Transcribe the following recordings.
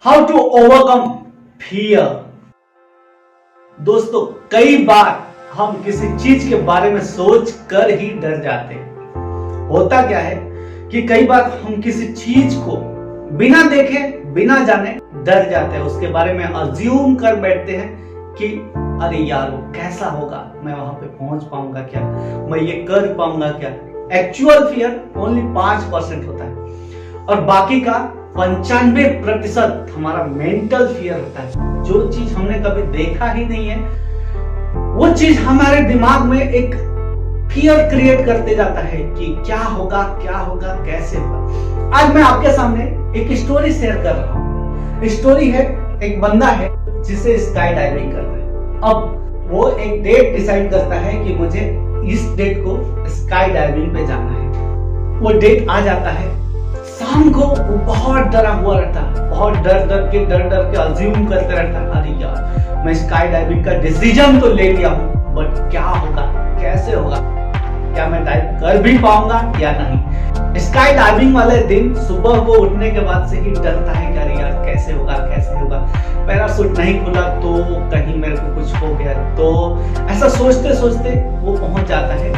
How to overcome fear. दोस्तों, कई बार हम किसी चीज के बारे में सोच कर ही डर जाते हैं। होता क्या है कि कई बार हम किसी चीज को बिना देखे बिना जाने डर जाते हैं, उसके बारे में अज्यूम कर बैठते हैं कि अरे यार वो कैसा होगा, मैं वहां पे पहुंच पाऊंगा क्या, मैं ये कर पाऊंगा क्या। एक्चुअल फियर ओनली 5% होता है और बाकी का 95% हमारा मेंटल फियर होता है। जो चीज हमने कभी देखा ही नहीं है वो चीज हमारे दिमाग में एक फियर क्रिएट करते जाता है कि क्या होगा कैसे होगा। आज मैं आपके सामने एक स्टोरी शेयर कर रहा हूं। स्टोरी है, एक बंदा है जिसे स्काई डाइविंग करना है। अब वो एक डेट डिसाइड करता है कि मुझे इस डेट को स्काई डाइविंग पे जाना है। वो डेट आ जाता है, शाम को वो बहुत डरा हुआ रहता है, बहुत डर के अज्यूम करते रहता है, अरे यार मैं स्काई डाइविंग का डिसीजन तो ले लिया हूं, बट क्या होगा, कैसे होगा, क्या मैं डाइव कर भी पाऊंगा या नहीं। स्काई डाइविंग वाले दिन सुबह को उठने के बाद से ही डरता है कि अरे यार कैसे होगा, पैराशूट नहीं खुला तो कहीं मेरे को कुछ हो गया। तो ऐसा सोचते सोचते वो पहुंच जाता है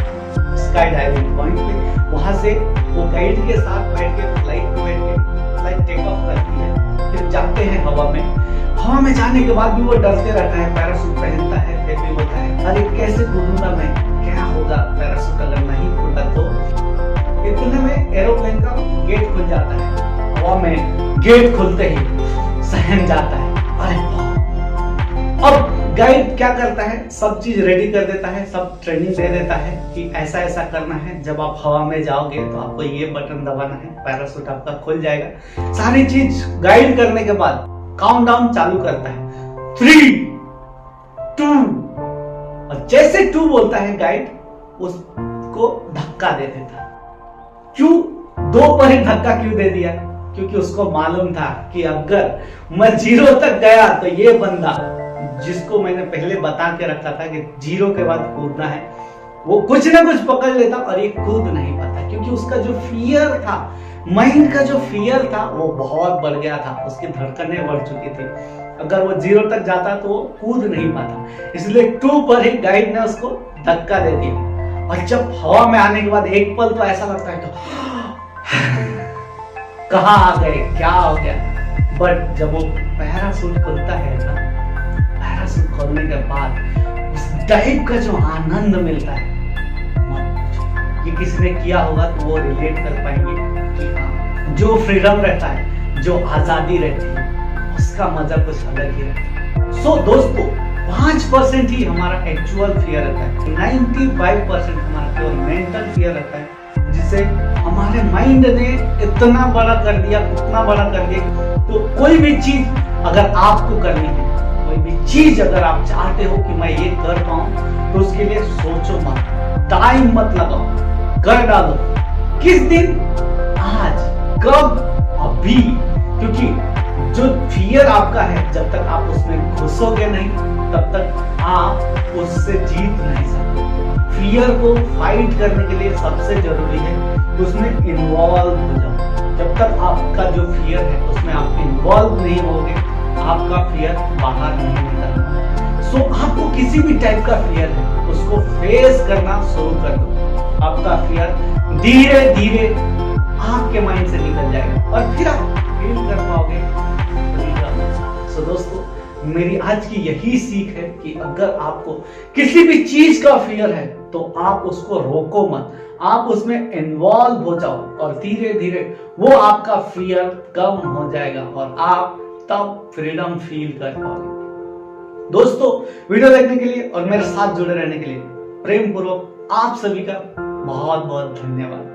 स्काई डाइविंग पॉइंट पे। वहां से वो गाइड के साथ बैठ के फ्लाइट टेक ऑफ करती है, फिर जाते हैं हवा में जाने के बाद भी वो डरते रहता है, पैराशूट पहनता है, फिर भी होता है अरे कैसे कूदूंगा मैं, क्या होगा पैराशूट अगर नहीं खुला तो। इतने में एरोप्लेन का गेट खुल जाता है। हवा में गेट खुलते ही सहम जाता है, अरे अब गाइड क्या करता है, सब चीज रेडी कर देता है, सब ट्रेनिंग दे देता है कि ऐसा ऐसा करना है, जब आप हवा में जाओगे तो आपको ये बटन दबाना है, पैराशूट आपका खुल जाएगा। सारी चीज गाइड करने के बाद काउंटडाउन चालू करता है, 3, 2, और जैसे 2 बोलता है गाइड उसको धक्का दे देता है। क्यों 2 पर ही धक्का क्यों दे दिया? क्योंकि उसको मालूम था कि अगर मैं 0 तक गया तो ये बंदा जिसको मैंने पहले बता के रखा था कि 0 के बाद कूदना है, वो कुछ ना कुछ पकड़ लेता और ये कूद नहीं पाता। क्योंकि उसका जो फियर था, माइंड का जो फियर था वो बहुत बढ़ गया था, उसकी धड़कनें बढ़ चुकी थी। अगर वो 0 तक जाता तो वो कूद नहीं पाता, इसलिए 2 पर ही गाइड ने उसको धक्का दे दिया। और जब हवा में आने के बाद एक पल तो ऐसा लगता है कि कहाँ आ गए, क्या हो गया। बट जब वो पैराशूट खुलता है ना, पैराशूट खोलने के बाद उस डाइव का जो आनंद मिलता है, ये किसी ने किया होगा तो वो रिलेट कर पाएंगे कि हाँ, जो फ्रीडम रहता है, जो आजादी रहती है, उसका मजा कुछ अलग ही रहता है। सो दोस्तों, 5% ही हमारा एक्चुअल फियर रहता है, 95% हमारा केवल मेंटल फियर रहता है, जिसे हमारे माइंड ने इतना बड़ा कर दिया, उतना बड़ा कर दिया। तो कोई भी चीज अगर आपको करनी है, कोई भी चीज अगर आप चाहते हो कि मैं ये कर पाऊं, तो उसके लिए सोचो मत, टाइम मत लगाओ, कर डालो। किस दिन? आज, कब? अभी। क्योंकि जो फियर आपका है, जब तक आप उसमें घुसोगे नहीं तब तक आप उससे जीत नहीं सकते। फियर को फाइट करने के लिए सबसे जरूरी है कि उसमें इन्वॉल्व हो जाओ। जब तक आपका जो फियर है उसमें आप इन्वॉल्व नहीं होगे, आपका फियर बाहर नहीं निकलना। सो आपको किसी भी टाइप का फियर है उसको फेस करना शुरू कर दो, आपका फियर धीरे धीरे आपके माइंड से निकल जाएगा और फिर आप फील कर पाओगे। सो दोस्तों, मेरी आज की यही सीख है कि अगर आपको किसी भी चीज का फियर है तो आप उसको रोको मत, आप उसमें इन्वॉल्व हो जाओ और धीरे धीरे वो आपका फियर कम हो जाएगा और आप तब फ्रीडम फील कर पाओगे। दोस्तों, वीडियो देखने के लिए और मेरे साथ जुड़े रहने के लिए प्रेम पूर्वक आप सभी का बहुत बहुत धन्यवाद।